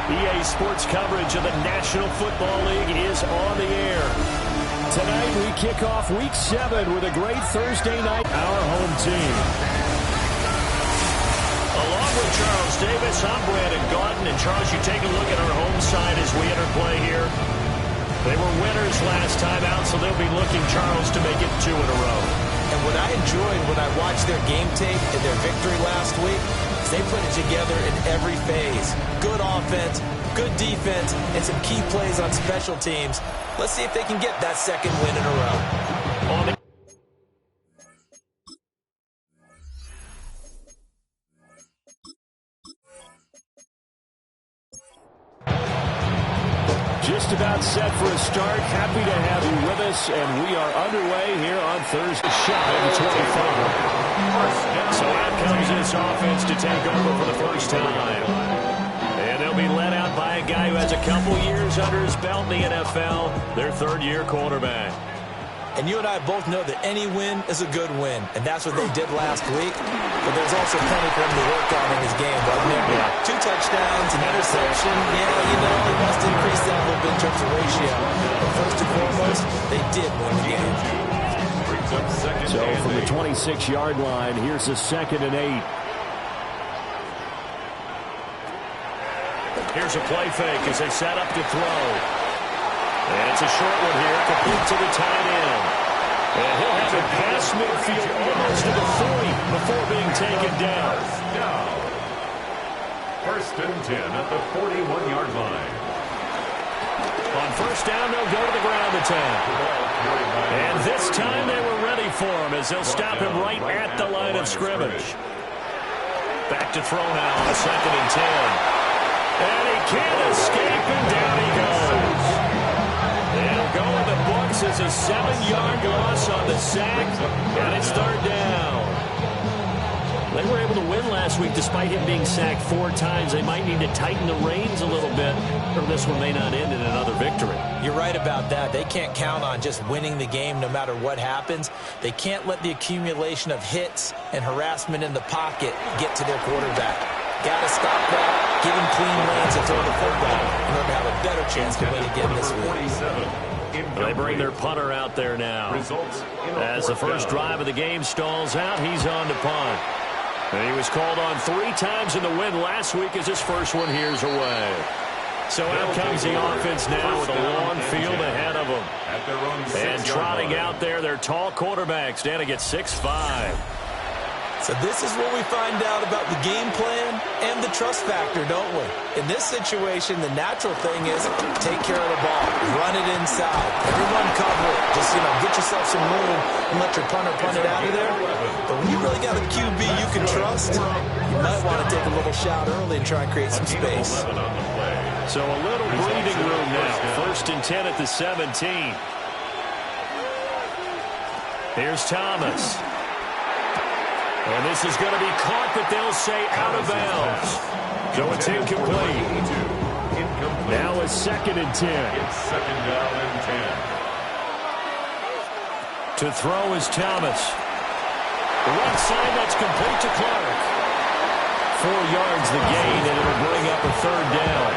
EA Sports coverage of the National Football League is on the air. Tonight we kick off Week 7 with a great Thursday night, our home team. Along with Charles Davis, I'm Brandon Gaudin. And Charles, you take a look at our home side as we enter play here. They were winners last time out, so they'll be looking, Charles, to make it 2 in a row. And what I enjoyed when I watched their game tape and their victory last week is they put it together in every phase. Good offense, good defense, and some key plays on special teams. Let's see if they can get that second win in a row. Just about set for a start. Happy to have you with us, and we are underway here on Thursday. Shot at the 25. So out comes this offense to take over for the first time. And they'll be led out by a guy who has a couple years under his belt in the NFL, their third-year quarterback. And you and I both know that any win is a good win, and that's what they did last week. But there's also plenty for him to work on in his game. But remember, 2 touchdowns, an interception. Yeah, you know, they must increase that a little bit in terms of ratio. But first and foremost, they did win the game. So from the 26-yard line, here's a 2nd and 8. Here's a play fake as they set up to throw. And it's a short one here, complete to the tight end. And he'll have it past midfield almost to the 40 before being taken down. First and 10 at the 41-yard line. On first down, they'll go to the ground attack. And this time they were ready for him as they'll stop him right at the line of scrimmage. Back to throw now on 2nd and 10. And he can't escape, and down he goes. They'll go in the books as a 7-yard loss on the sack, and it's 3rd down. They were able to win last week despite him being sacked 4 times. They might need to tighten the reins a little bit, or this one may not end in another victory. You're right about that. They can't count on just winning the game no matter what happens. They can't let the accumulation of hits and harassment in the pocket get to their quarterback. Got to stop that, give him clean lanes and throw the football in order to have a better chance to win again this week. They bring their punter out there now. As the first drive of the game stalls out, he's on to punt. And he was called on 3 times in the win last week as his first one here's away. So out comes the offense now with a long field ahead of them. And trotting out there, their tall quarterback standing at 6'5". So this is where we find out about the game plan and the trust factor, don't we? In this situation, the natural thing is take care of the ball, run it inside, everyone cover it. Just, get yourself some room and let your punter punt it out of there. But when you really got a QB you can trust, you might want to take a little shot early and try and create some space. So a little breathing room now. 1st and 10 at the 17. Here's Thomas. And this is going to be caught, but they'll say out of bounds. So it's incomplete. Now a 2nd and 10. It's 2nd down and 10. To throw is Thomas. The right side, that's complete to Clark. 4 yards the gain, and it'll bring up a 3rd down.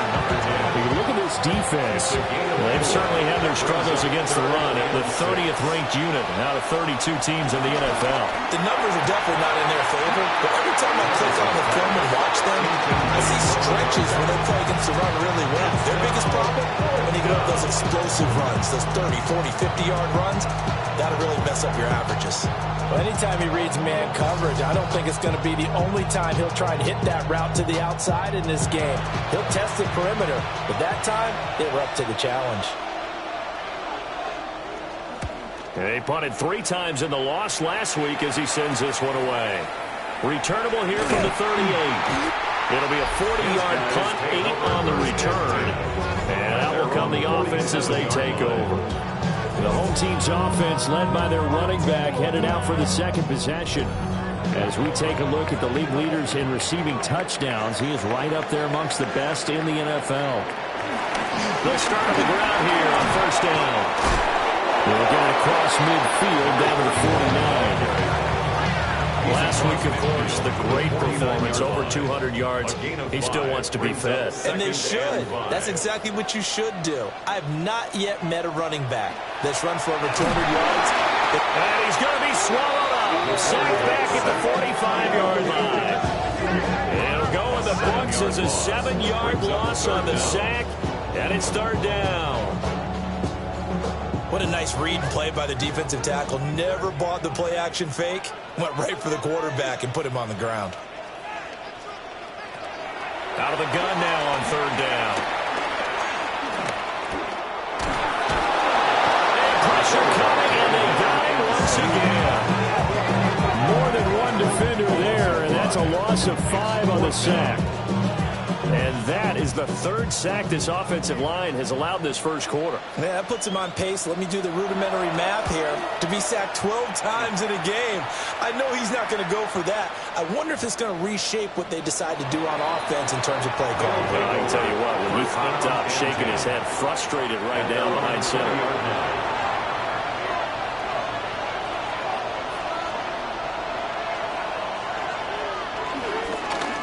You look at this defense. They've certainly had their struggles against the run. The 30th ranked unit out of 32 teams in the NFL. The numbers are definitely not in their favor, but every time I click on the film and watch them, I see trenches when they play against the run really well. Their biggest problem, when they go up those explosive runs, those 30, 40, 50-yard runs, that'll really mess up your averages. Well, anytime he reads man coverage, I don't think it's going to be the only time he'll try and hit that route to the outside in this game. He'll test the perimeter, but that time, they were up to the challenge. They punted 3 times in the loss last week as he sends this one away. Returnable here from the 38. It'll be a 40-yard punt, 8 on the return. And that will come the offense as they take over. The home team's offense, led by their running back, headed out for the second possession. As we take a look at the league leaders in receiving touchdowns, he is right up there amongst the best in the NFL. They'll start on the ground here on first down. They'll get it across midfield down to the 49. Last week, of course, the great performance, over 200 yards. He still wants to be fed. And they should. That's exactly what you should do. I have not yet met a running back that's run for over 200 yards. And he's going to be swallowed up. Sacked back at the 45-yard line. And it'll go in the books as a 7-yard loss on the sack. And it's third down. What a nice read play by the defensive tackle. Never bought the play-action fake. Went right for the quarterback and put him on the ground. Out of the gun now on third down. And pressure coming, and they got him once again. More than one defender there, and that's a loss of 5 on the sack. And that is the 3rd sack this offensive line has allowed this first quarter. Yeah, that puts him on pace. Let me do the rudimentary math here. To be sacked 12 times in a game. I know he's not going to go for that. I wonder if it's going to reshape what they decide to do on offense in terms of play calling. Well, I can tell you what, when he flipped up, shaking his head, frustrated right down behind center.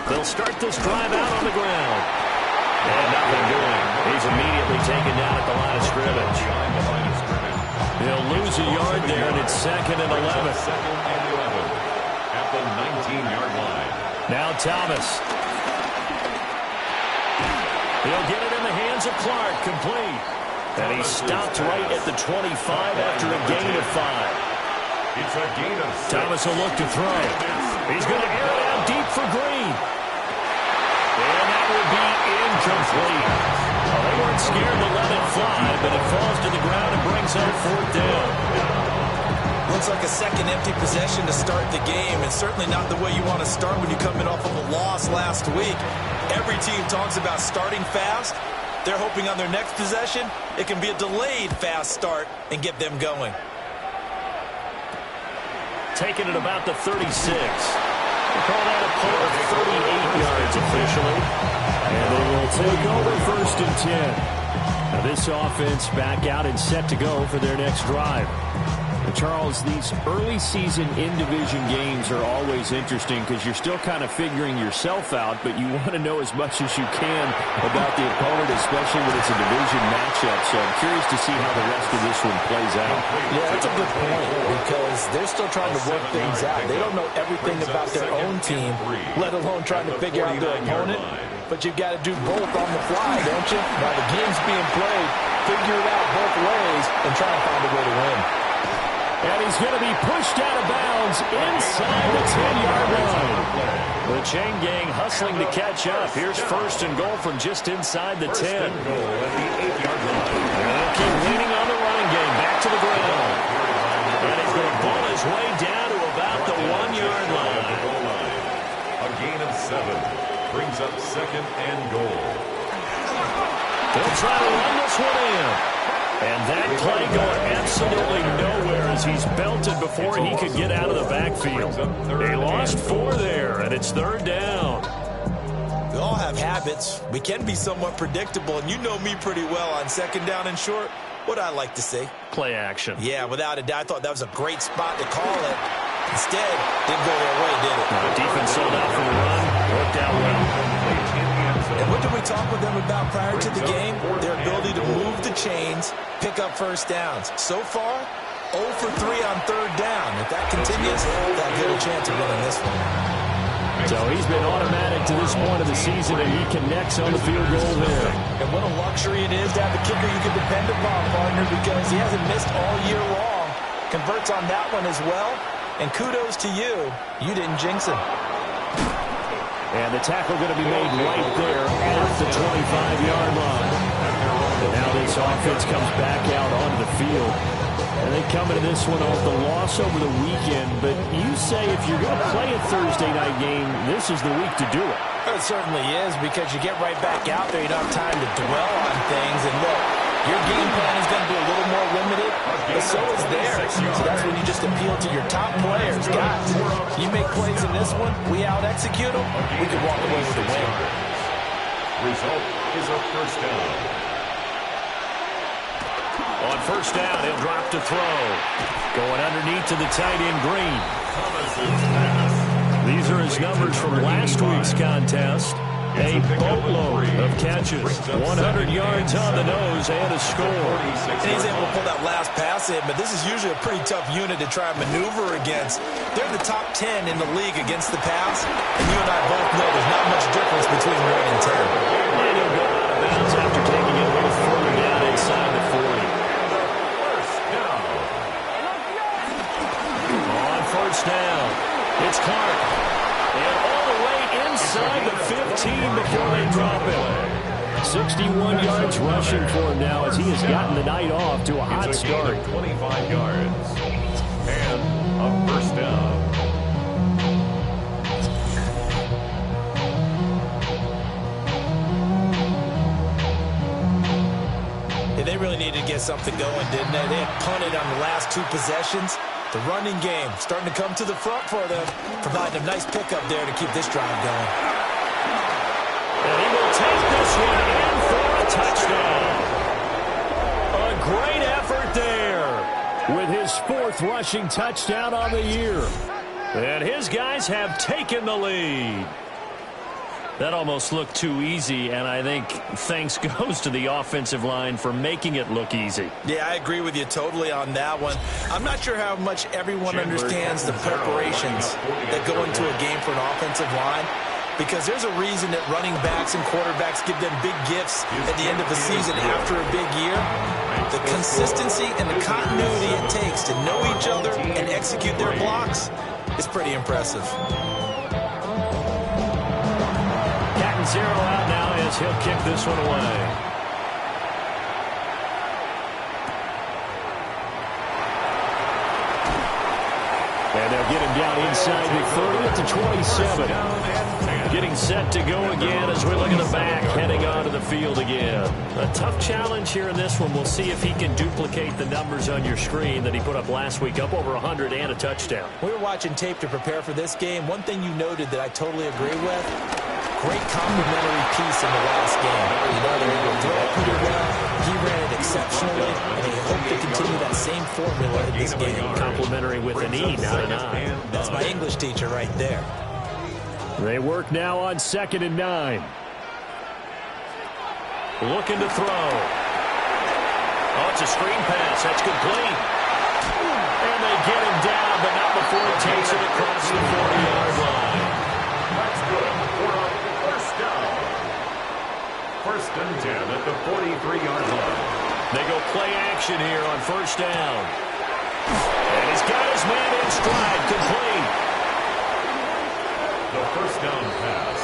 They'll start this drive out on the ground. And nothing doing. He's immediately taken down at the line of scrimmage. He'll lose a yard there, and it's 2nd and 11. At the 19-yard line. Now Thomas. He'll get it in the hands of Clark, complete. And he stopped right at the 25 after a gain of 5. It's a gain of 6. Thomas will look to throw. He's going to air it out deep for Green. And that will be incomplete. Well, they weren't scared to let it fly, but it falls to the ground and brings up 4th down. Looks like a second empty possession to start the game, and certainly not the way you want to start when you come in off of a loss last week. Every team talks about starting fast. They're hoping on their next possession, it can be a delayed fast start and get them going. Taking it about the 36. We'll call that a pull of 38 yards officially. And they will take over 1st and 10. Now this offense back out and set to go for their next drive. Charles, these early season in-division games are always interesting because you're still kind of figuring yourself out, but you want to know as much as you can about the opponent, especially when it's a division matchup. So I'm curious to see how the rest of this one plays out. Yeah, that's a good point because they're still trying to work things out. They don't know everything about their own team, let alone trying to figure out their opponent. But you've got to do both on the fly, don't you? While the game's being played, figure it out both ways and try and find a way to win. And he's going to be pushed out of bounds inside the 10-yard line. The chain gang hustling to catch up. Here's 1st and goal from just inside the 10. And they'll keep leaning on the running game. Back to the ground. And he's going to ball his way down to about the 1-yard line. A gain of 7 brings up 2nd and goal. They'll try to run this one in. And that play going absolutely nowhere as he's belted before he could get out of the backfield. They lost 4 there, and it's 3rd down. We all have habits. We can be somewhat predictable, and you know me pretty well on 2nd down and short. What I like to see? Play action. Yeah, without a doubt. I thought that was a great spot to call it. Instead, didn't go their way, did it? The defense sold out for the run. Worked out well. And what did we talk with them about prior to the game? Their ability to move the chains, pick up first downs. So far, 0 for 3 on 3rd down. If that continues, they'll get a chance of winning this one. So he's been automatic to this point of the season, and he connects on the field goal there. And what a luxury it is to have a kicker you can depend upon, partner, because he hasn't missed all year long. Converts on that one as well. And kudos to you. You didn't jinx him. And the tackle going to be made right there at the 25-yard line. And now this offense comes back out onto the field. And they come into this one off the loss over the weekend. But you say if you're going to play a Thursday night game, this is the week to do it. It certainly is, because you get right back out there. You don't have time to dwell on things. And look, your game plan is going to be a little more limited, but so is theirs. So that's when you just appeal to your top players. Guys, you make plays in this one, we out-execute them, we can walk away with a win. Result is a first down. On first down, he'll drop to throw. Going underneath to the tight end, Green. These are his numbers from last week's contest. A boatload of catches, 100 yards on the nose, and a score. And he's able to pull that last pass in, but this is usually a pretty tough unit to try and maneuver against. They're in the top 10 in the league against the pass, and you and I both know there's not much difference between 1 and 10. And he'll go out of bounds after taking it a little further down inside the 40. On first down, it's Clark. And all the way inside the 15 before they drop him. 61 yards rushing for him now as he has gotten the night off to a hot start. 25 yards. And a first down. Yeah, they really needed to get something going, didn't they? They had punted on the last 2 possessions. The running game starting to come to the front for them, providing a nice pickup there to keep this drive going. And he will take this one in for a touchdown. A great effort there with his 4th rushing touchdown on the year. And his guys have taken the lead. That almost looked too easy, and I think thanks goes to the offensive line for making it look easy. Yeah, I agree with you totally on that one. I'm not sure how much everyone understands the preparations that go into a game for an offensive line, because there's a reason that running backs and quarterbacks give them big gifts at the end of the season after a big year. The consistency and the continuity it takes to know each other and execute their blocks is pretty impressive. 0 out now as he'll kick this one away. And they'll get him down inside the 30 to 27. Getting set to go again as we look at the back, heading onto the field again. A tough challenge here in this one. We'll see if he can duplicate the numbers on your screen that he put up last week, up over 100 and a touchdown. We were watching tape to prepare for this game. One thing you noted that I totally agree with, great complimentary piece in the last game. You know, they were able to throw it pretty well. He ran it exceptionally, and they hope to continue that same formula in this game. Complimentary with an E, not an I. That's my English teacher right there. They work now on 2nd and 9. Looking to throw. Oh, it's a screen pass. That's complete. And they get him down, but not before he takes it across the 40-yard line. That's good for a first down. First and 10 at the 43-yard line. They go play action here on first down. And he's got his man in stride, complete. The first down pass.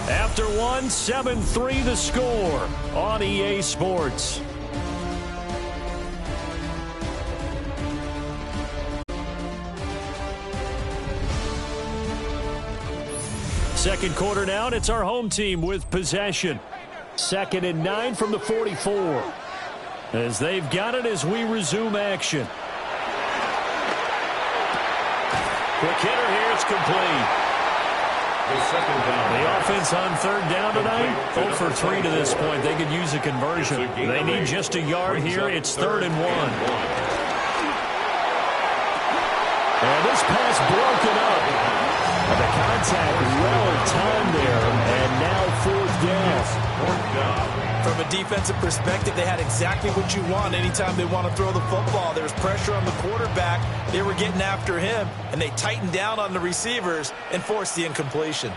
After one, 7-3 the score on EA Sports. Second quarter now, and it's our home team with possession. 2nd and 9 from the 44. As they've got it as we resume action. Quick hitter here, it's complete. The second down. The offense on 3rd down tonight, 0 for 3 to this point. They could use a conversion. They need just a yard here. It's 3rd and 1. And this pass broken up. And the contact well timed there, and now 4th down. 4th down. From a defensive perspective, they had exactly what you want anytime they want to throw the football. There was pressure on the quarterback. They were getting after him, and they tightened down on the receivers and forced the incompletion.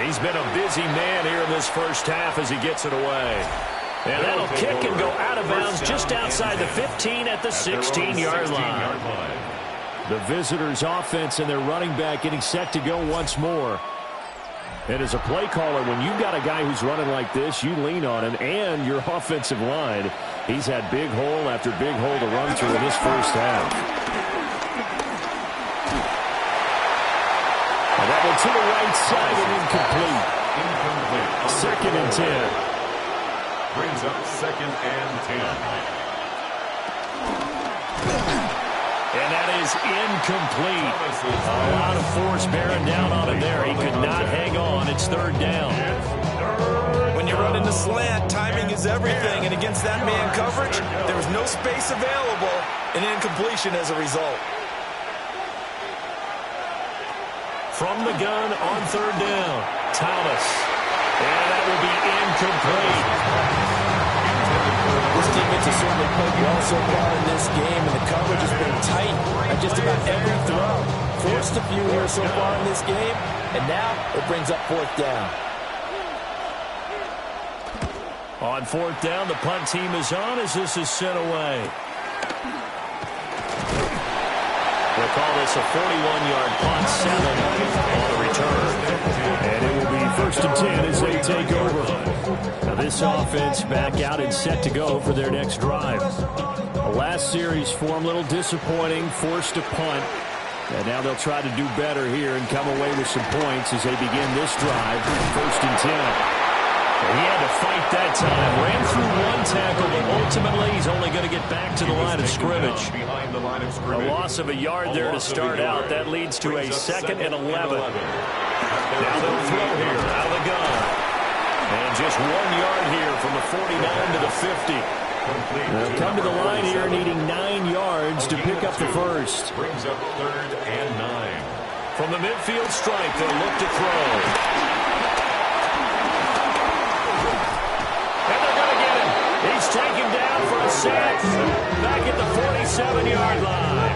He's been a busy man here in this first half as he gets it away. And that'll kick and go out of bounds just outside the 15 at the 16-yard line. The visitors' offense and their running back getting set to go once more. And as a play caller, when you've got a guy who's running like this, you lean on him and your offensive line. He's had big hole after big hole to run through in this first half. And that one to the right side and incomplete. 2nd and 10. Brings up 2nd and 10. And that is incomplete. A lot of force bearing down on him there. He could not hang on. It's 3rd down. When you run in the slant, timing is everything. And against that man coverage, there was no space available, and incompletion as a result. From the gun on 3rd down, Thomas. And that will be incomplete. This defense has certainly played well so far in this game, and the coverage has been tight at just about every throw. Forced a few here so far in this game, and now it brings up 4th down. On 4th down, the punt team is on as this is sent away. We'll call this a 41-yard punt, 7 on the return. And it will be 1st and 10 as they take over. Now this offense back out and set to go for their next drive. The last series for them, a little disappointing, forced to punt. And now they'll try to do better here and come away with some points as they begin this drive. 1st and 10. And he had to fight that time. Ran through one tackle, but ultimately he's only going to get back to the line of scrimmage. A loss of a yard there to start out. That leads to a 2nd and 11. Now they'll throw here out of the gun. And just 1 yard here from the 49 to the 50. They'll come to the line here needing 9 yards to pick up the first. Brings up 3rd and 9. From the midfield stripe, they'll look to throw. He's taken down for a sack back at the 47-yard line.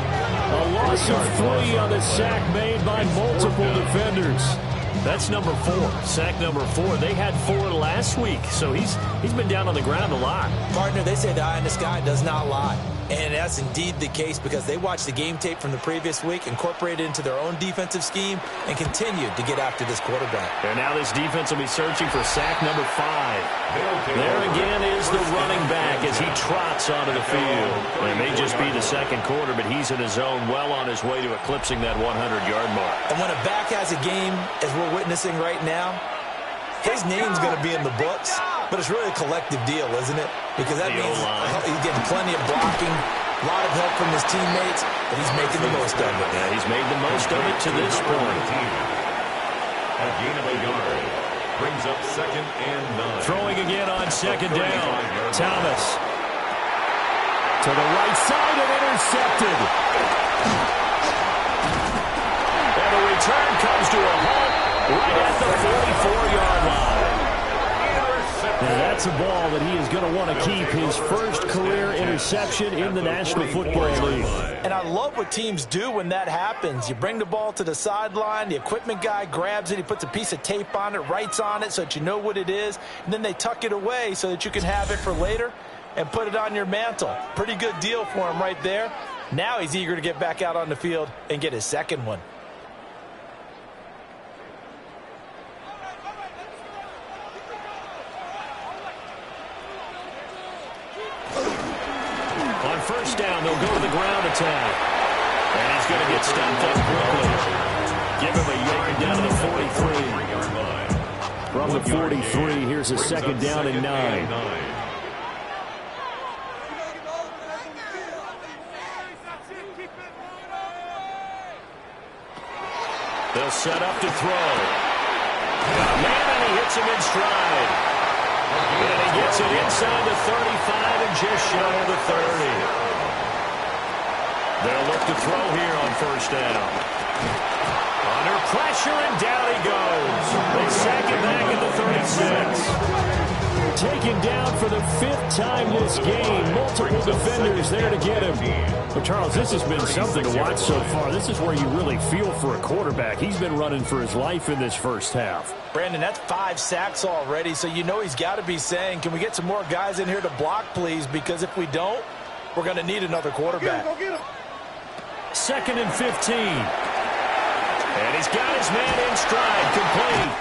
A loss of 3 on the sack made by multiple defenders. That's number 4, sack number 4. They had 4 last week, so he's been down on the ground a lot. Partner, they say the eye in the sky does not lie. And that's indeed the case because they watched the game tape from the previous week, incorporated it into their own defensive scheme, and continued to get after this quarterback. And now this defense will be searching for sack number 5. There again is the running back as he trots onto the field. And it may just be the 2nd quarter, but he's in his zone, well on his way to eclipsing that 100-yard mark. And when a back has a game, as we're witnessing right now, his name's going to be in the books, but it's really a collective deal, isn't it? Because that means he's getting plenty of blocking, a lot of help from his teammates, and he's making the most of it. Yeah, he's made the most of it to this point. A gain of a yard. Brings up 2nd and 9. Throwing again on 2nd down. Thomas. To the right side and intercepted. And the return comes to a halt right at the 44-yard line. And that's a ball that he is going to want to keep, his first career interception in the National Football League. And I love what teams do when that happens. You bring the ball to the sideline, the equipment guy grabs it, he puts a piece of tape on it, writes on it so that you know what it is, and then they tuck it away so that you can have it for later and put it on your mantle. Pretty good deal for him right there. Now he's eager to get back out on the field and get his 2nd one. On 1st down, they'll go to the ground attack. And he's going to get stopped up quickly. Give him a yard down to the 43. From the 43, here's a 2nd down and 9. They'll set up to throw. Man, and he hits him in stride. And he gets it inside the 35 and just shy of the 30. They'll look to throw here on 1st down. Under pressure, and down he goes. They sack it back at the 36. taken down for the 5th time this game. Multiple defenders there to get him. But, Charles, this has been something to watch so far. This is where you really feel for a quarterback. He's been running for his life in this first half. Brandon, that's 5 sacks already, so you know he's got to be saying, can we get some more guys in here to block, please? Because if we don't, we're going to need another quarterback. Go get him. 2nd and 15. And he's got his man in stride, complete.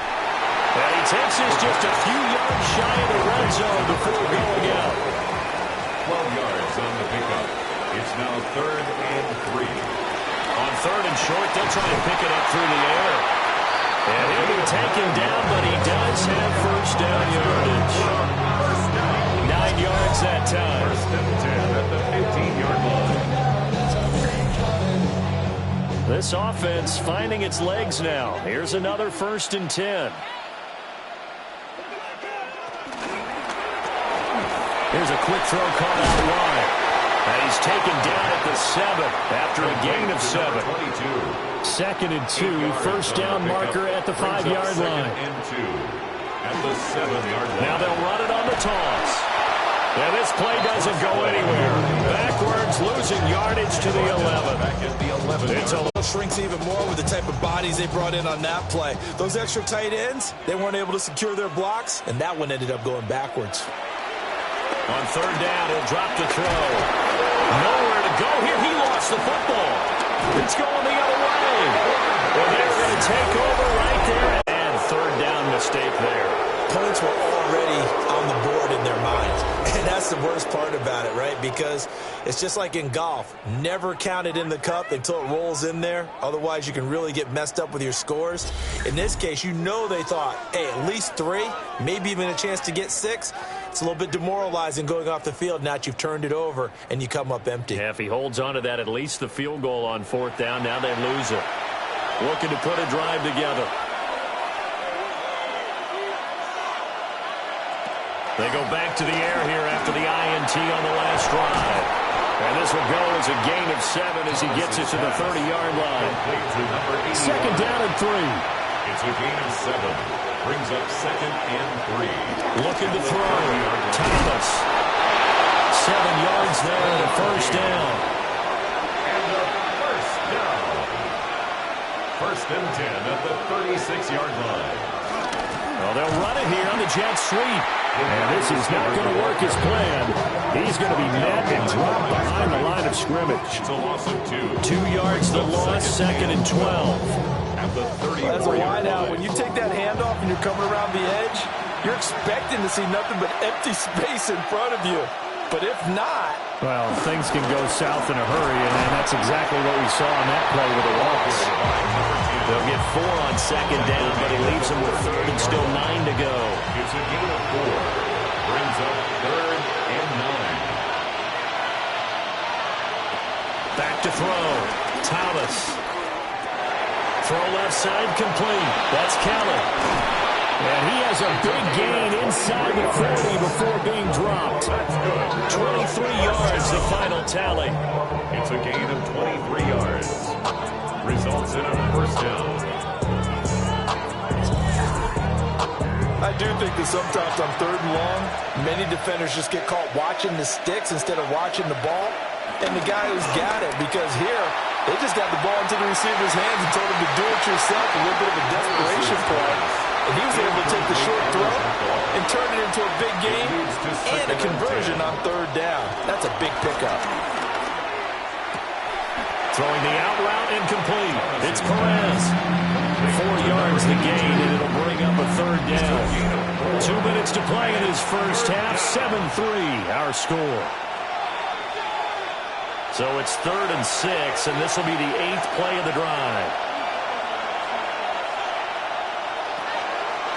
And he takes us just a few yards shy of the red zone before going out. 12 yards on the pickup. It's now 3rd and 3. On 3rd and short, they'll try to pick it up through the air. And he'll be taken down, but he does have first down yardage. 9 yards that time. 1st and 10 at the 15-yard line. This offense finding its legs now. Here's another 1st and 10. Here's a quick throw caught out wide. And he's taken down at the 7 after a gain of 7. 2nd and 2, first down marker at the 5-yard line. 2nd and 2 at the 7-yard line. Now they'll run it on the toss. And this play doesn't go anywhere. Backwards, losing yardage to the 11. Back at the 11. It's a shrinks even more with the type of bodies they brought in on that play. Those extra tight ends, they weren't able to secure their blocks, and that one ended up going backwards. On 3rd down, he'll drop to throw. Nowhere to go here. He lost the football. It's going the other way. Well, they're going to take over right there. And 3rd down mistake there. Points were already on the board in their minds. And that's the worst part about it, right? Because it's just like in golf. Never count it in the cup until it rolls in there. Otherwise, you can really get messed up with your scores. In this case, you know they thought, hey, at least 3, maybe even a chance to get 6. It's a little bit demoralizing going off the field. Now that you've turned it over and you come up empty. Yeah, if he holds on to that, at least the field goal on 4th down. Now they lose it. Looking to put a drive together. They go back to the air here after the INT on the last drive. And this will go as a gain of 7 as he gets it to the 30-yard line. 2nd down and 3. It's a gain of 7. Brings up 2nd and 3. Looking to throw. Thomas. 7 yards there and a first down. And a first down. 1st and 10 at the 36-yard line. Well, they'll run it here on the jet sweep. And this is not going to work as planned. He's going to be met and dropped behind the line of scrimmage. It's a loss of 2. 2 yards the loss, 2nd and 12. At the 30. As a wideout, when you take that handoff and you're coming around the edge, you're expecting to see nothing but empty space in front of you. But if not... Well, things can go south in a hurry, and that's exactly what we saw on that play with the loss. They'll get 4 on 2nd down, but he leaves them with 3rd and still 9 to go. It's a gain of 4. Brings up 3rd and 9. Back to throw. Thomas. Throw left side complete. That's Kelly. And he has a big gain inside the 40 before being dropped. 23 yards, the final tally. It's a gain of 23 yards. Results in a first down. I do think that sometimes on 3rd and long, many defenders just get caught watching the sticks instead of watching the ball. And the guy who's got it, because here, they just got the ball into the receiver's hands and told him to do it yourself, a little bit of a desperation play. And he was able to take the short throw and turn it into a big gain and a conversion on 3rd down. That's a big pickup. Throwing the out route incomplete. It's Perez. 4 yards the gain, and it'll bring up a 3rd down. 2 minutes to play in his first half. 7-3, our score. So it's 3rd and 6, and this will be the 8th play of the drive.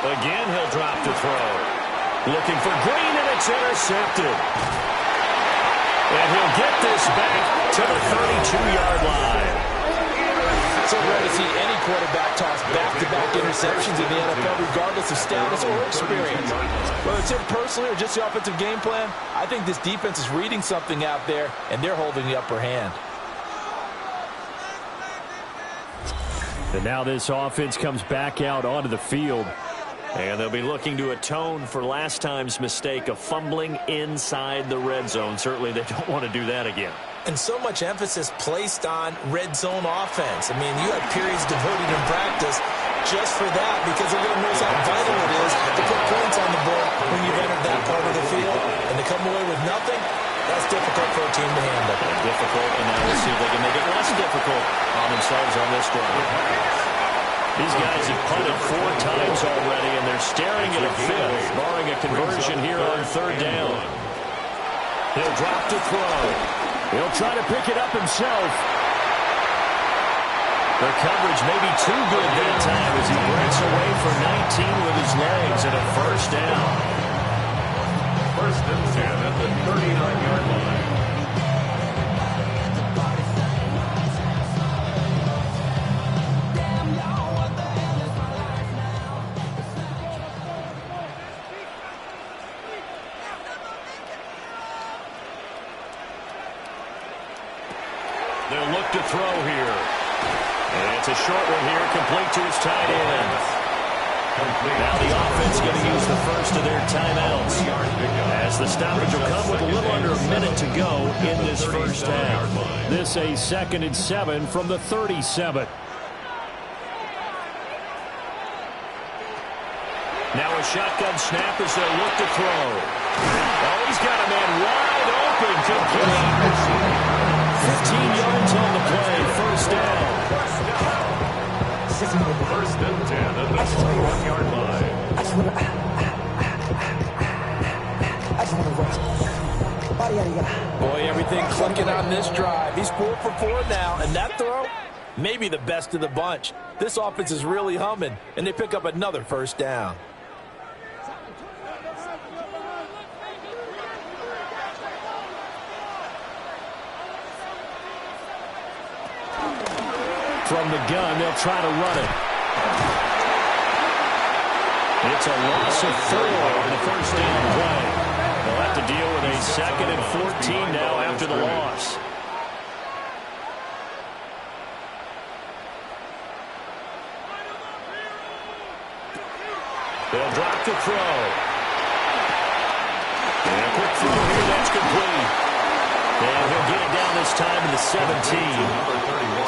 Again, he'll drop to throw. Looking for Green, and it's intercepted. And he'll get this back to the 32-yard line. So rare to see any quarterback toss back-to-back interceptions in the NFL, regardless of status or experience. Whether it's him personally or just the offensive game plan, I think this defense is reading something out there, and they're holding the upper hand. And now this offense comes back out onto the field. And they'll be looking to atone for last time's mistake of fumbling inside the red zone. Certainly they don't want to do that again. And so much emphasis placed on red zone offense. I mean, you have periods devoted in practice just for that because everyone knows how vital it is to put points on the board when you've entered that part of the field. And to come away with nothing, that's difficult for a team to handle. Difficult, and now we'll see if they can make it less difficult on themselves on this drive. These guys have punted 4 times already, and they're staring at a 5th, barring a conversion here on 3rd down. He'll drop to throw. He'll try to pick it up himself. The coverage may be too good that time as he breaks away for 19 with his legs and a 1st down. 1st and 10 at the 39-yard line. They'll look to throw here. And it's a short one here, complete to his tight end. Now the offense going to use the first of their timeouts, as the stoppage will come with a little under a minute to go in this first half. This a 2nd and 7 from the 37. Now a shotgun snap as they'll look to throw. Oh, he's got a man wide open, complete. 15 yards on the play, 1st down. 1st and 10 at the 21-yard line. Boy, everything clicking on this drive. He's 4 for 4 now, and that throw, maybe the best of the bunch. This offense is really humming, and they pick up another 1st down. From the gun, they'll try to run it. It's a loss of 4 on the 1st down play. They'll have to deal with a 2nd and 14 now after the loss. They'll drop to throw. And a quick throw here, that's complete. And he'll get it down this time to the 17.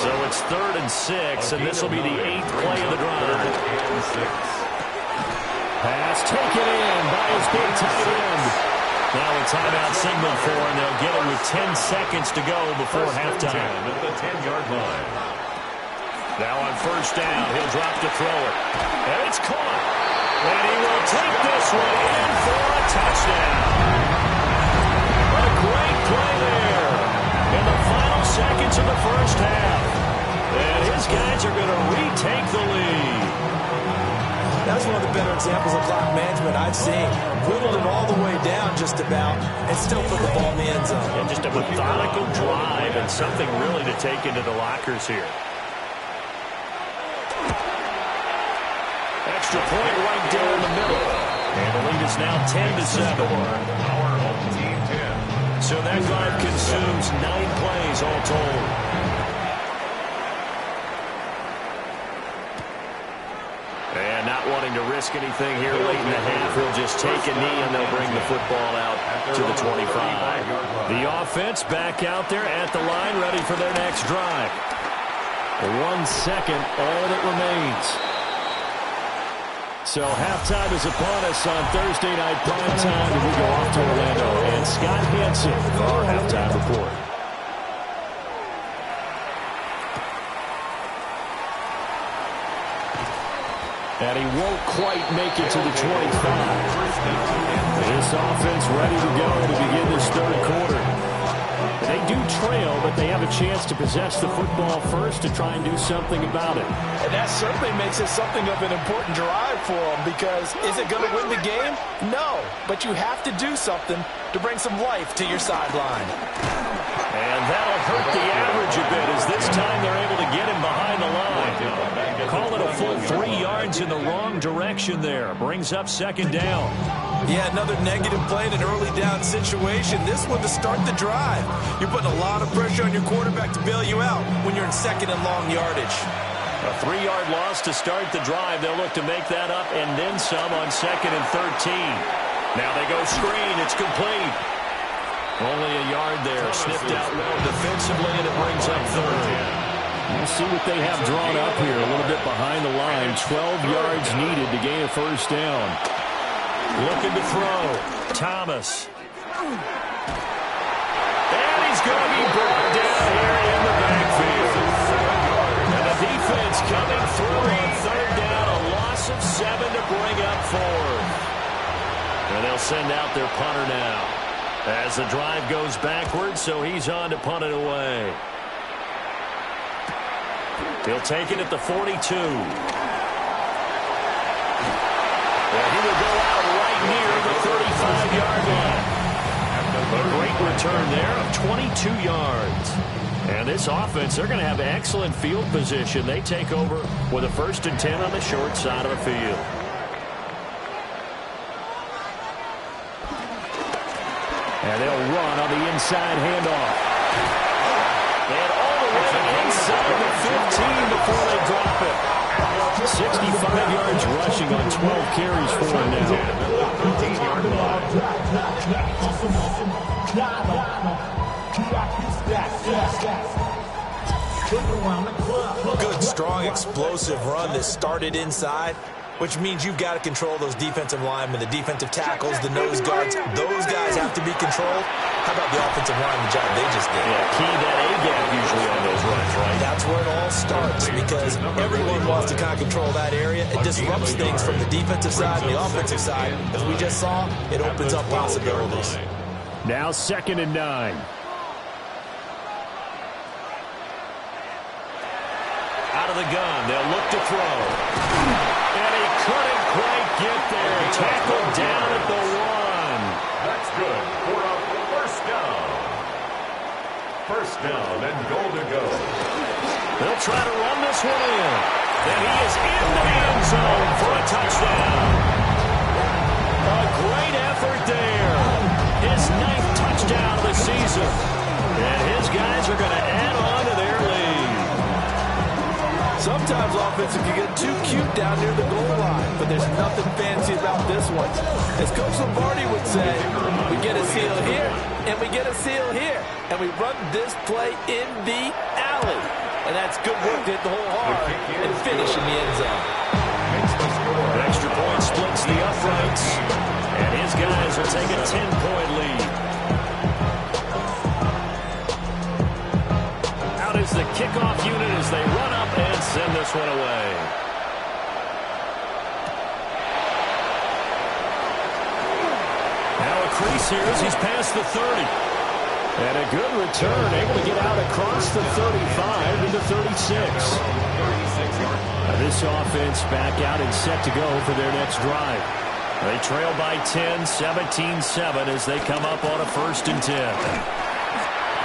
So it's 3rd and 6, and this will be the 8th play of the drive. Pass taken in by his big tight end. Now a timeout signal for, and they'll get it with 10 seconds to go before halftime. At the 10-yard line. Now on 1st down, he'll drop to throw it. And it's caught. And he will take this one in for a touchdown. A great play there in the final seconds of the 1st half. And his guys are going to retake the lead. That's one of the better examples of clock management I've seen. Whittled it all the way down just about and still put the ball in the end zone. And just a methodical drive and something really to take into the lockers here. Extra point right there in the middle. And the lead is now 10-7. Our home team 10. So that drive consumes 9 plays all told. And not wanting to risk anything here late in the half, he'll just take a knee and they'll bring the football out to the 25. The offense back out there at the line, ready for their next drive. 1 second, all that remains. So halftime is upon us on Thursday night prime time as we go off to Orlando. And Scott Hansen for our halftime report. And he won't quite make it to the 25. This offense ready to go to begin this 3rd quarter. They do trail, but they have a chance to possess the football first to try and do something about it. And that certainly makes it something of an important drive for them, because is it going to win the game? No, but you have to do something to bring some life to your sideline. And that'll hurt the average a bit as this time they're able to get him behind the line. Call it a full 3 yards in the wrong direction there. Brings up 2nd down. Yeah, another negative play in an early down situation. This one to start the drive. You're putting a lot of pressure on your quarterback to bail you out when you're in 2nd and long yardage. A 3-yard loss to start the drive. They'll look to make that up and then some on 2nd and 13. Now they go screen. It's complete. Only a yard there. Sniffed out well defensively, and it brings up 3rd. We'll see what they have drawn up here. A little bit behind the line. 12 yards needed to gain a first down. Looking to throw. Thomas. And he's going to be brought down here in the backfield. And the defense coming through on 3rd down. A loss of 7 to bring up 4th. And they'll send out their punter now. As the drive goes backwards, so he's on to punt it away. He'll take it at the 42. Well, he will go out right near the 35-yard line. A great return there of 22 yards. And this offense, they're going to have excellent field position. They take over with a 1st and 10 on the short side of the field. And they'll run on the inside handoff. And all the way inside the 15 before they drop it. 65 yards rushing on 12 carries for him now. Good, strong, explosive run that started inside, which means you've got to control those defensive linemen, the defensive tackles, the nose guards. Those guys have to be controlled. How about the offensive line, the job they just did? Yeah, key that A-gap usually on those runs, right? That's where it all starts, because everyone wants to kind of control that area. It disrupts things from the defensive side and the offensive side. As we just saw, it opens up possibilities. Now 2nd and 9. Out of the gun, they'll look to throw. And he couldn't quite get there. Tackled down at the 1. That's good for a first down. First down and goal to go. They'll try to run this one in. And he is in the end zone for a touchdown. A great effort there. His 9th touchdown of the season. And his guys are going to add on to their lead. Sometimes offensive can get too cute down near the goal line, but there's nothing fancy about this one. As Coach Lombardi would say, we get a seal here, and we get a seal here, and we run this play in the alley. And that's good work to hit the hole hard and finish in the end zone. An extra point splits the uprights, and his guys will take a 10-point lead. Out is the kickoff unit as they run up and send this one away. Now a crease here as he's past the 30. And a good return, able to get out across the 35 to the 36. Now this offense back out and set to go for their next drive. They trail by 10, 17-7 as they come up on a 1st and 10.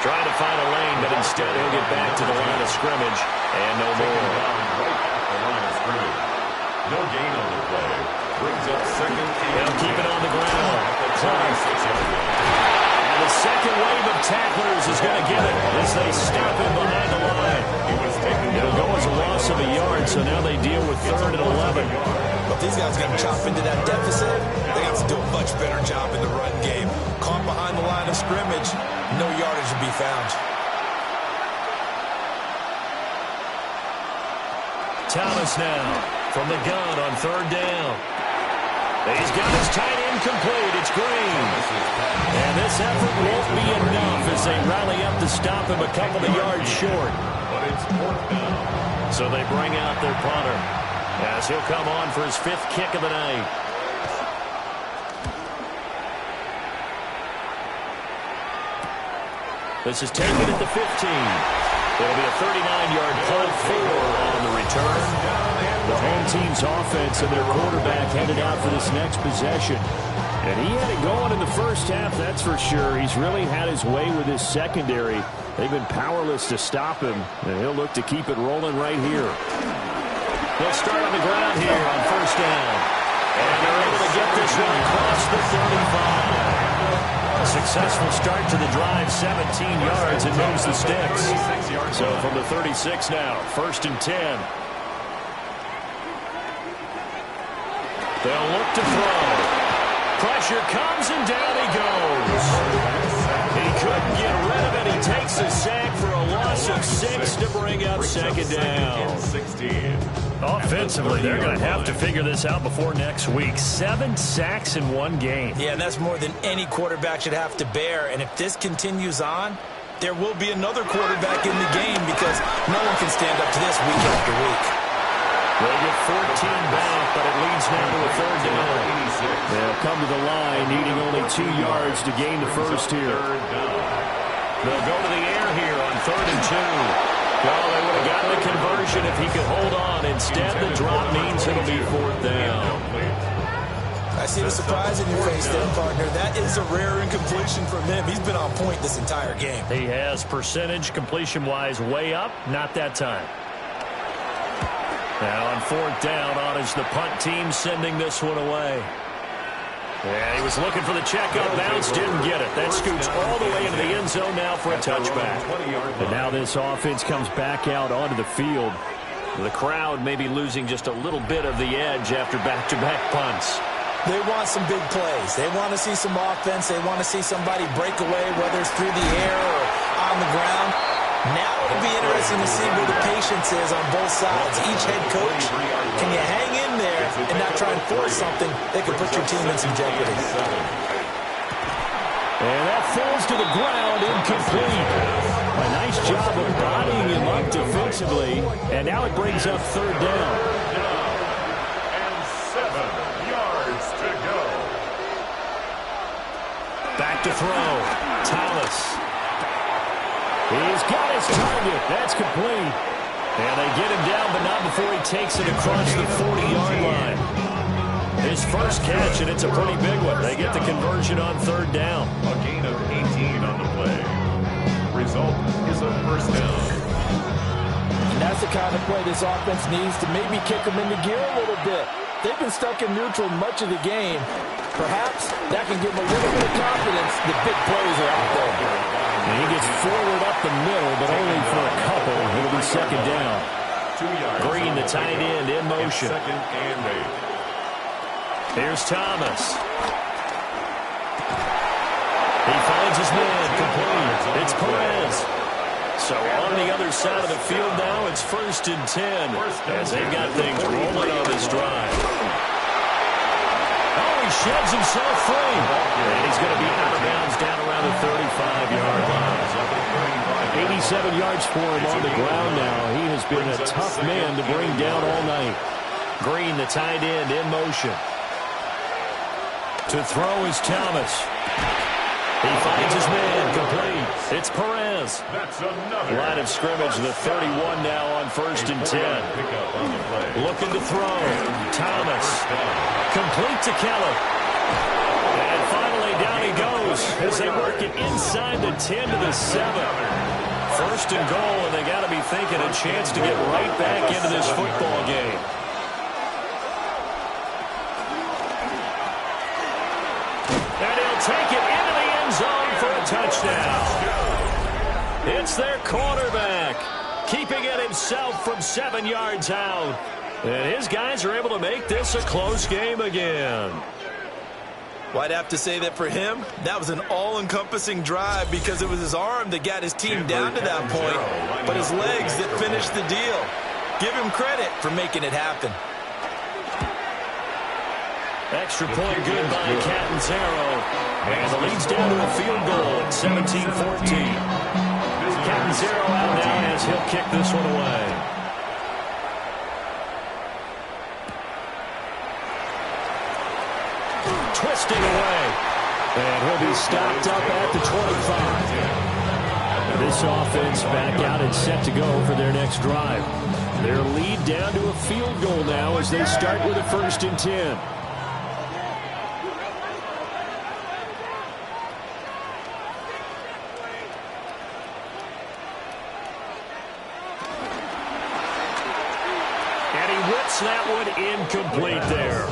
Trying to find a lane, but instead he'll get back to the line of scrimmage and no more. Right at the line of scrimmage. No gain on the play. Brings up 2nd and They'll keep it on the ground. And the second wave of tacklers is going to get it as they stop him behind the line. It'll go as a loss of a yard, so now they deal with 3rd and 11. But these guys are going to chop into that deficit. They got to do a much better job in the run game. Caught behind the line of scrimmage, no yardage to be found. Thomas now from the gun on 3rd down. He's got his tight end complete. It's Green. And this effort won't be enough as they rally up to stop him a couple of yards short. But it's 4th down. So they bring out their punter as he'll come on for his 5th kick of the night. This is taken at the 15. It'll be a 39-yard punt, 4 on the return. The home team's offense and their quarterback headed out for this next possession. And he had it going in the first half, that's for sure. He's really had his way with his secondary. They've been powerless to stop him, and he'll look to keep it rolling right here. They'll start on the ground here on 1st down. And they're able to get this one across the 35. A successful start to the drive, 17 yards, and moves the sticks. So from the 36 now, 1st and 10. They'll look to throw. Pressure comes, and down he goes. He couldn't get rid of it. He takes a sack for a loss of 6 to bring up second down. Offensively, they're going to have to figure this out before next week. 7 sacks in one game. Yeah, and that's more than any quarterback should have to bear. And if this continues on, there will be another quarterback in the game because no one can stand up to this week after week. They get 14 back, but it leads now to a third down. They'll come to the line, needing only 2 yards to gain the first here. They'll go to the air here on 3rd and 2. Well, they would have gotten the conversion if he could hold on. Instead, the drop means it'll be 4th down. I see the surprise in your face there, partner. That is a rare incompletion from him. He's been on point this entire game. He has percentage completion-wise way up. Not that time. Now on 4th down, on is the punt team sending this one away. Yeah, he was looking for the check up bounce, didn't get it. That scoots all the way into the end zone now for a touchback. And now this offense comes back out onto the field. The crowd may be losing just a little bit of the edge after back-to-back punts. They want some big plays. They want to see some offense. They want to see somebody break away, whether it's through the air or on the ground. Now it'll be interesting to see where the patience is on both sides. Each head coach, can you hang in there and not try and force something that could put your team in some jeopardy? And that falls to the ground, incomplete. A nice job of bodying him up defensively. And now it brings up 3rd down. And 7 yards to go. Back to throw. Thomas. He's got his target. That's complete. And they get him down, but not before he takes it across the 40-yard line. His first catch, and it's a pretty big one. They get the conversion on 3rd down. A gain of 18 on the play. Result is a first down. And that's the kind of play this offense needs to maybe kick them into gear a little bit. They've been stuck in neutral much of the game. Perhaps that can give them a little bit of confidence that big plays are out there. And he gets forward up the middle, but only for a couple. It'll be second down. 2 yards. Green, the tight end, in motion. 2nd and 8. Here's Thomas. He finds his man, complete. It's Perez. So on the other side of the field now, it's 1st and 10 as they've got things rolling on this drive. Oh, he sheds himself free. And he's going to be out of bounds down around the 35-yard line. 87 yards for him on the ground now. He has been a tough man to bring down all night. Green, the tight end, in motion. To throw is Thomas. He finds his man, complete. It's Perez. That's another. Line of scrimmage, the 31 now on 1st and 10. Looking to throw. Thomas. Complete to Keller. And finally down he goes as they work it inside the 10 to the 7. 1st and goal, and they got to be thinking a chance to get right back into this football game. And he'll take it into the end zone for a touchdown. It's their quarterback, keeping it himself from 7 yards out. And his guys are able to make this a close game again. Well, I'd have to say that for him, that was an all-encompassing drive because it was his arm that got his team down to that point, but his legs that finished the deal. Give him credit for making it happen. Extra point good by Catanzaro. And the lead's down to a field goal at 17-14. Catanzaro out now as he'll kick this one away. Twisting away. And he'll be stopped up at the 25. And this offense back out and set to go for their next drive. Their lead down to a field goal now as they start with a 1st and 10. And he whips that one incomplete there.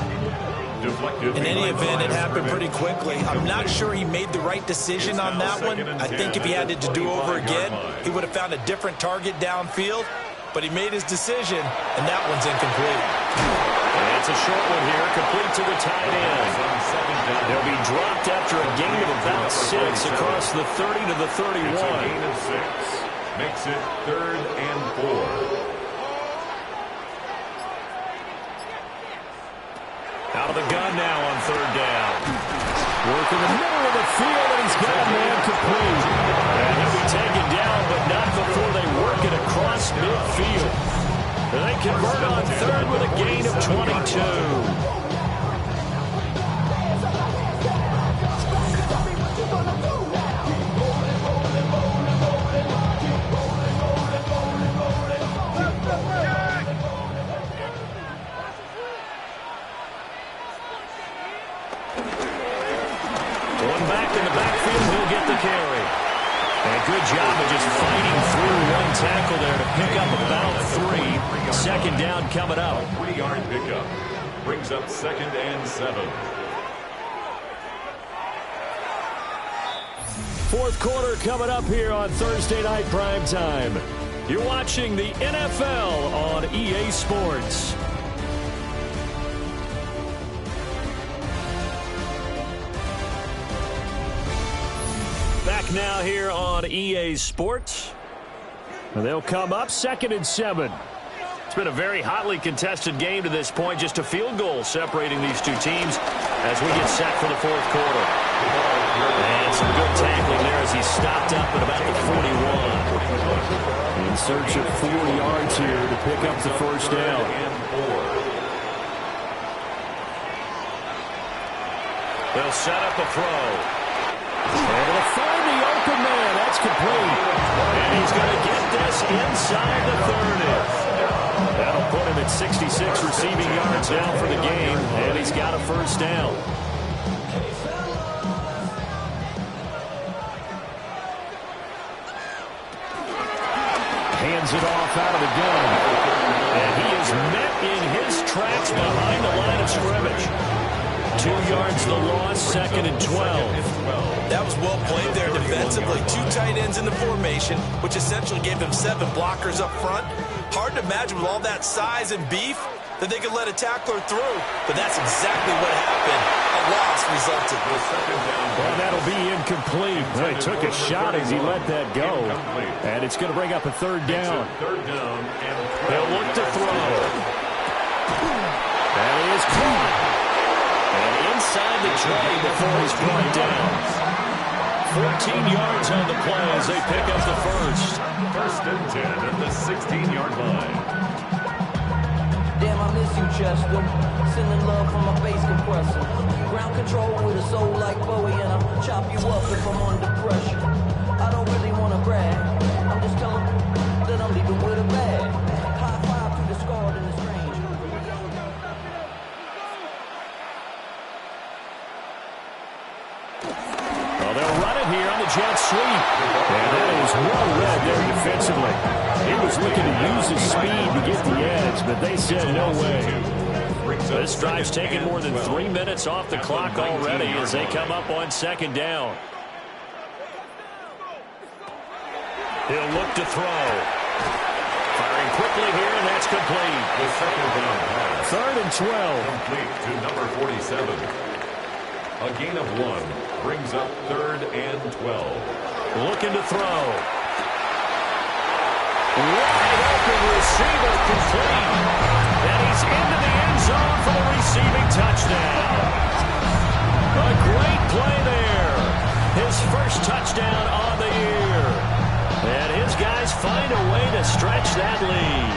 In any event, it happened pretty quickly. I'm not sure he made the right decision on that one. I think if he had it to do over again, he would have found a different target downfield. But he made his decision, and that one's incomplete. And it's It's a short one here, complete to the tight end. They'll be dropped after a gain of about 6 across the 30 to the 31. It's a gain of 6. Makes it 3rd and 4. Out of the gun now on 3rd down. Work in the middle of the field, and he's got a man complete. And he'll be taken down, but not before they work it across midfield. They convert on 3rd with a gain of 22. Carry. And good job of just fighting through one tackle there to pick up about 3. 2nd down coming up. 3-yard pickup. Brings up 2nd and 7. 4th quarter coming up here on Thursday Night Prime Time. You're watching the NFL on EA Sports. Back now here on EA Sports. And they'll come up 2nd and 7. It's been a very hotly contested game to this point. Just a field goal separating these two teams as we get set for the 4th quarter. And some good tackling there as he stopped up at about the 41. In search of 4 yards here to pick up the 1st down. They'll set up a throw. And to find the open man. That's complete. And he's going to get this inside the 30. That'll put him at 66 receiving yards now for the game. And he's got a 1st down. Hands it off out of the gun. And he is met in his tracks behind the line of scrimmage. 2 yards the loss, 2nd and 12. That was well played there defensively. 2 tight ends in the formation, which essentially gave them 7 blockers up front. Hard to imagine with all that size and beef that they could let a tackler through. But that's exactly what happened. A loss resulted. Well, that'll be incomplete. Well, he took a shot as he let that go. And it's going to bring up a 3rd down. 3rd down and They'll look to throw. That is caught. And inside the tray before he's brought down. 14 yards on the play as they pick up the 1st. 1st and 10 at the 16-yard line. Damn, I miss you, Chester. Sending love from my face compressor. Ground control with a soul like Bowie, and I'll chop you up if I'm under pressure. I don't really want to brag. I'm just telling that I'm leaving with a bag. High five to the scarred and the strange. Well, they'll run it here on the jet sweep. And that is well read there defensively. He was looking to use his speed to get the edge, but they said no way. This drive's taken more than 3 minutes off the clock already as they come up on 2nd down. He'll look to throw. Firing quickly here, and that's complete. The 2nd down pass. 3rd and 12. Complete to number 47. A gain of 1 brings up 3rd and 12. Looking to throw. Wide open receiver complete. And he's into the end zone for the receiving touchdown. A great play there. His 1st touchdown on the year. And his guys find a way to stretch that lead.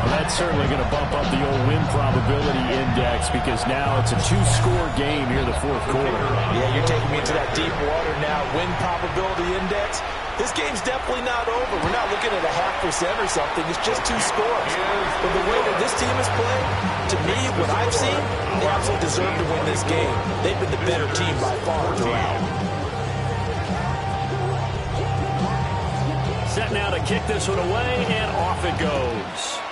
Well, that's certainly going to bump up the old win probability index because now it's a 2-score game here in the 4th quarter. Yeah, you're taking me into that deep water now. Win probability index. This game's definitely not over. We're not looking at a 0.5% or something. It's just 2 scores. But the way that this team is playing, to me, what I've seen, they absolutely deserve to win this game. They've been the better team by far throughout. Set now to kick this one away, and off it goes.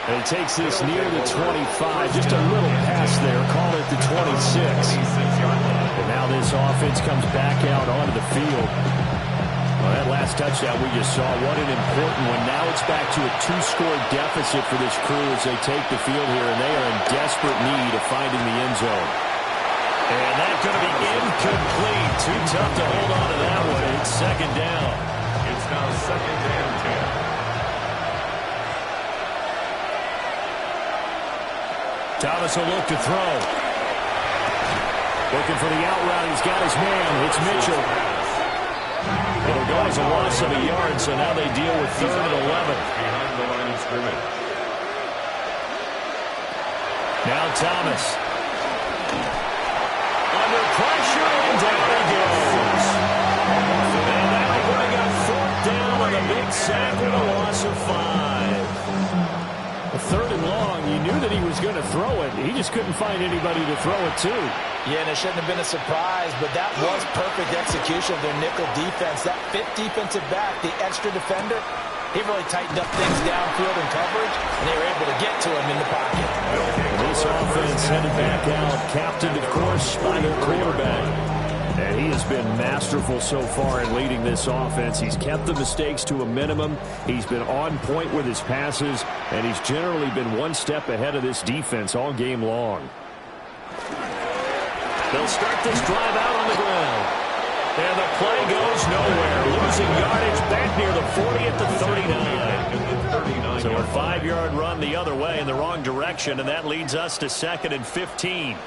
And he takes this near the 25. Just a little pass there. Call it the 26. And now this offense comes back out onto the field. Well, that last touchdown we just saw, what an important one. Now it's back to a 2-score deficit for this crew as they take the field here, and they are in desperate need of finding the end zone. And that's going to be incomplete. Too tough to hold on to that one. It's second down. It's now second and 10. Thomas will look to throw. Looking for the out route. He's got his man. It's Mitchell. It'll go as a loss of a yard, so now they deal with 3rd and 11. Behind the line of scrimmage. Now Thomas. Under pressure, and down he goes. And that'll bring up 4th down on a big sack with a loss of 5. 3rd and long, you knew that he was going to throw it. He just couldn't find anybody to throw it to. Yeah, and it shouldn't have been a surprise, but that was perfect execution of their nickel defense. That 5th defensive back, the extra defender, he really tightened up things downfield in coverage, and they were able to get to him in the pocket. This offense headed back out, captained, of course, by their quarterback. And he has been masterful so far in leading this offense. He's kept the mistakes to a minimum. He's been on point with his passes, and he's generally been one step ahead of this defense all game long. They'll start this drive out on the ground. And the play goes nowhere. Losing yardage back near the 40 at the 39. So a 5-yard run the other way in the wrong direction, and that leads us to 2nd and 15.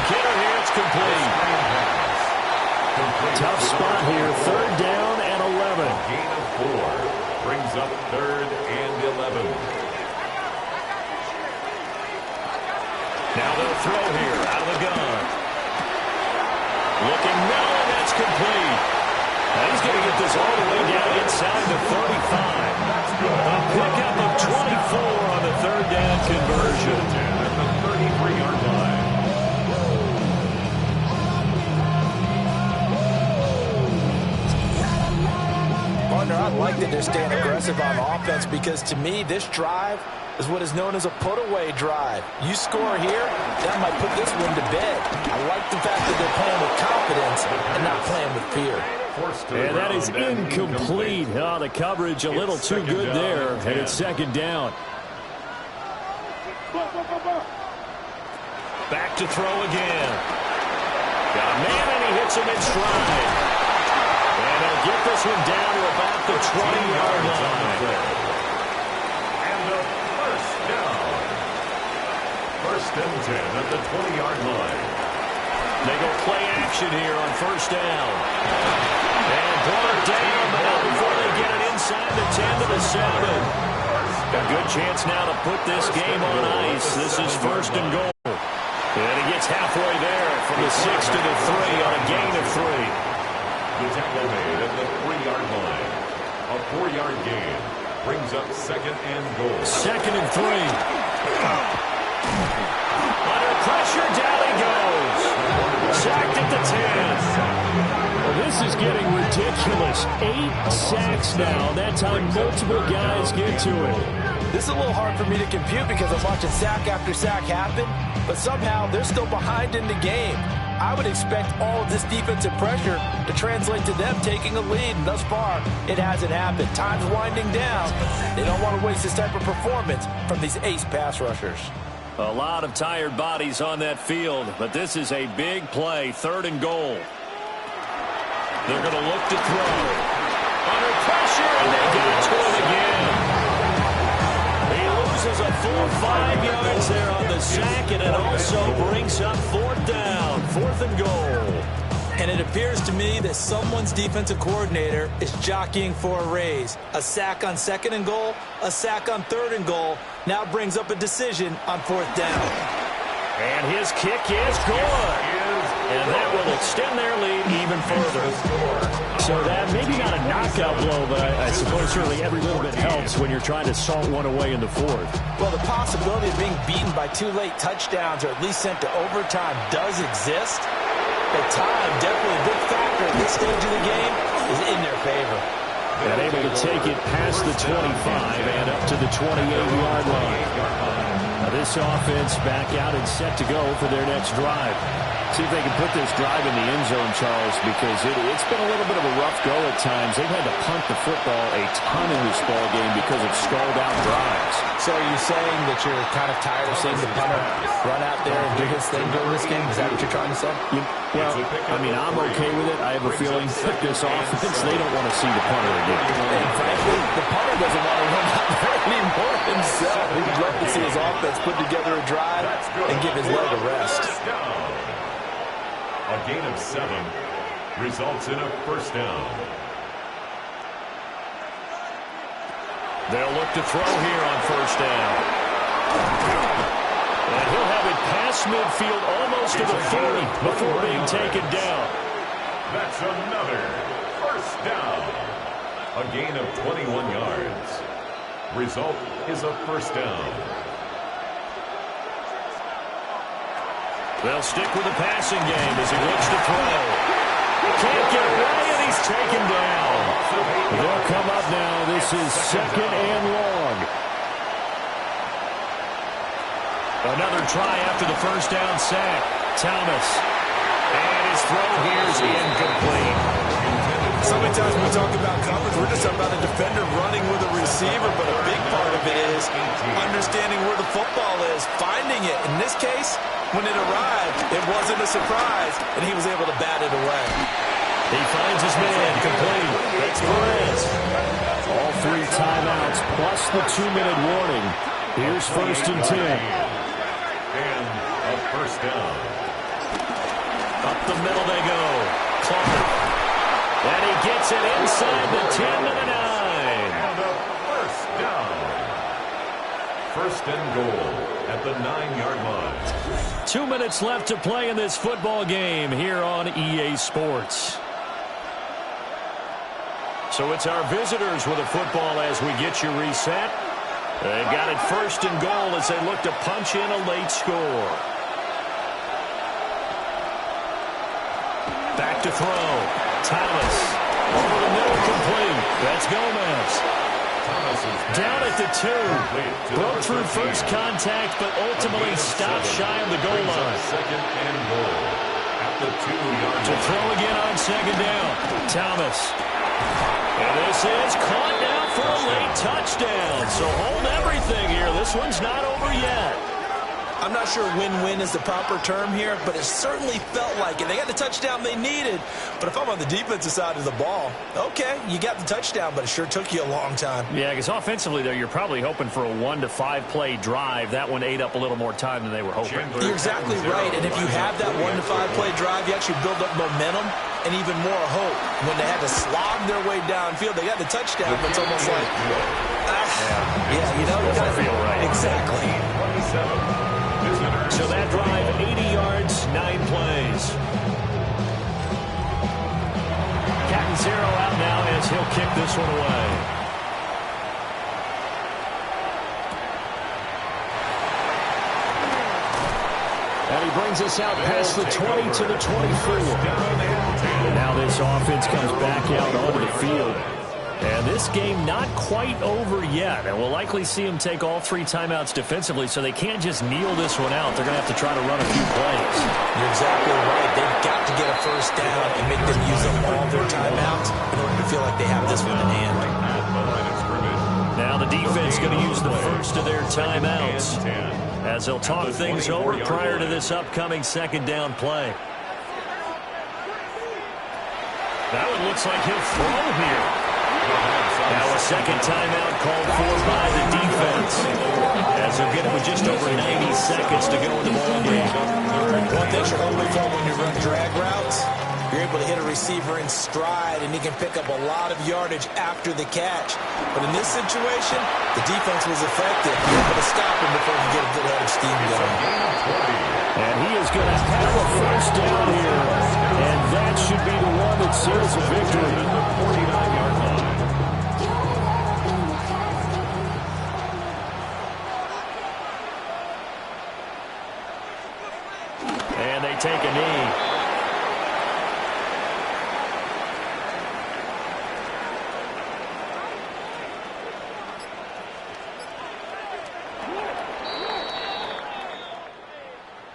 Kidder here, it's complete. Tough spot here, 3rd down and 11. Gain of 4 brings up 3rd and 11. Now they'll throw here out of the gun. Looking now, and that's complete. Now he's going to get this all the way down inside the 35. A pickup of 24 on the 3rd down conversion. At the 33-yard line. Partner, I like that they're staying aggressive on offense because, to me, this drive is what is known as a put-away drive. You score here, that might put this one to bed. I like the fact that they're playing with confidence and not playing with fear. And that is incomplete. Oh, the coverage a little too good there, and it's 2nd down. Back to throw again. Got a man, and he hits him in stride. And he'll get this one down to about the 20-yard line. And a first down. 1st and 10 at the 20-yard line. They go play action here on 1st down. And brought down, but not before they get it inside the 10 to the 7. A good chance now to put this game on ice. This is 1st and goal. And he gets halfway there from the 6 to the 3 on a gain of 3. The tackle made at the 3-yard line. A 4-yard gain brings up 2nd and goal. 2nd and 3. Under pressure, down he goes. Sacked at the 10. Well, this is getting ridiculous. 8 sacks now. That time multiple guys get to it. This is a little hard for me to compute because I'm watching sack after sack happen, but somehow they're still behind in the game. I would expect all of this defensive pressure to translate to them taking a lead, and thus far, it hasn't happened. Time's winding down. They don't want to waste this type of performance from these ace pass rushers. A lot of tired bodies on that field, but this is a big play, 3rd and goal. They're going to look to throw. Under pressure, and they get it to him again. He loses a full 5 yards there on the sack, and it also brings up 4th down, 4th and goal. And it appears to me that someone's defensive coordinator is jockeying for a raise. A sack on 2nd and goal, a sack on 3rd and goal, now brings up a decision on 4th down. And his kick is good. And that will extend their lead even further. So that maybe not a knockout blow, but I suppose certainly every little bit helps when you're trying to salt one away in the 4th. Well, the possibility of being beaten by 2 late touchdowns or at least sent to overtime does exist. But time, definitely a big factor at this stage of the game, is in their favor. And able to take it past the 25 and up to the 28-yard line. Now this offense back out and set to go for their next drive. see if they can put this drive in the end zone, Charles, because it's been a little bit of a rough go at times. They've had to punt the football a ton in this ball game because of stalled-out drives. So are you saying that you're kind of tired of seeing the punter run out there and do his thing during this game? Is that what you're trying to say? Well, I mean, I'm okay with it. I have a feeling that this offense, they don't want to see the punter again. And frankly, the punter doesn't want to run out there anymore himself. He'd love to see his offense put together a drive and give his leg a rest. A gain of 7 results in a first down. They'll look to throw here on first down. And he'll have it past midfield almost to the 40 before being taken down. That's another first down. A gain of 21 yards. Result is a first down. They'll stick with the passing game as he looks to throw. Can't get away, and he's taken down. They'll come up now. This is second and long. Another try after the first down sack. Thomas. And his throw here is incomplete. So many times when we talk about coverage, we're just talking about a defender running with a receiver, but a big part of it is understanding where the football is, finding it. In this case, when it arrived, it wasn't a surprise, and he was able to bat it away. He finds his man, complete. That's Perez. All 3 timeouts plus the 2-minute warning. Here's first and 10. And a first down. Up the middle they go. Clark. And he gets it inside the 10 to the 9. And a first down. First and goal at the 9-yard line. 2 minutes left to play in this football game here on EA Sports. So it's our visitors with the football as we get you reset. They've got it first and goal as they look to punch in a late score. Back to throw. Thomas. Over the middle, complete. That's Gomez. Down at the 2. Broke through first contact, but ultimately stopped shy of the goal line. Second and goal at the 2-yard line. To throw again on second down. Thomas. And this is caught now for a late touchdown. So hold everything here. This one's not over yet. I'm not sure win-win is the proper term here, but it certainly felt like it. They got the touchdown they needed, but if I'm on the defensive side of the ball, okay, you got the touchdown, but it sure took you a long time. Yeah, because offensively, though, you're probably hoping for a 1 to 5 play drive. That one ate up a little more time than they were hoping. You're exactly right, and if you have that 1 to 5 play drive, you actually build up momentum and even more hope. When they had to slog their way downfield, they got the touchdown, but it's almost like, yeah, you know, it doesn't feel right. Exactly. 27. So that drive, 80 yards, 9 plays. Catanzaro out now as he'll kick this one away. And he brings us out past the 20 to the 24. And now this offense comes back out onto the field. And this game not quite over yet. And we'll likely see them take all 3 timeouts defensively, so they can't just kneel this one out. They're going to have to try to run a few plays. You're exactly right. They've got to get a first down and make them use up all their timeouts in order to feel like they have this one in hand. Now the defense going to use the first of their timeouts as they'll talk things over prior to this upcoming second down play. That one looks like he'll throw here. Now a second timeout called for by the defense as they'll get it with just over 90 seconds to go in the ball game. One thing you're hoping for when you run drag routes, you're able to hit a receiver in stride and he can pick up a lot of yardage after the catch. But in this situation, the defense was effective. You're able to stop him before you get a good head of steam going. And he is going to have a first down here. And that should be the one that seals a victory. 49-yard line. And they take a knee.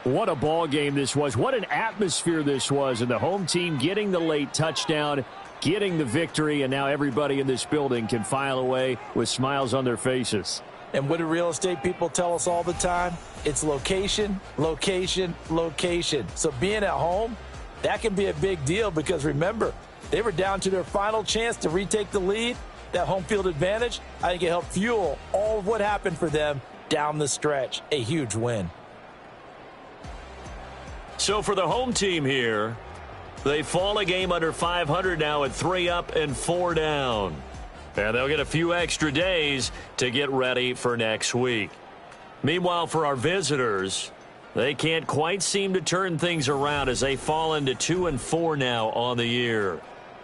What a ball game this was. What an atmosphere this was. And the home team getting the late touchdown, getting the victory, and now everybody in this building can file away with smiles on their faces. And what do real estate people tell us all the time? It's location, location, location. So being at home, that can be a big deal because remember, they were down to their final chance to retake the lead. That home field advantage, I think it helped fuel all of what happened for them down the stretch. A huge win. So for the home team here, they fall a game under 500 now at 3 up and 4 down. And they'll get a few extra days to get ready for next week. Meanwhile, for our visitors, they can't quite seem to turn things around as they fall into 2 and 4 now on the year.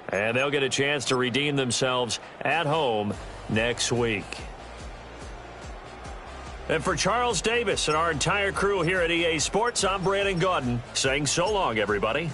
And they'll get a chance to redeem themselves at home next week. And for Charles Davis and our entire crew here at EA Sports, I'm Brandon Gaudin saying so long, everybody.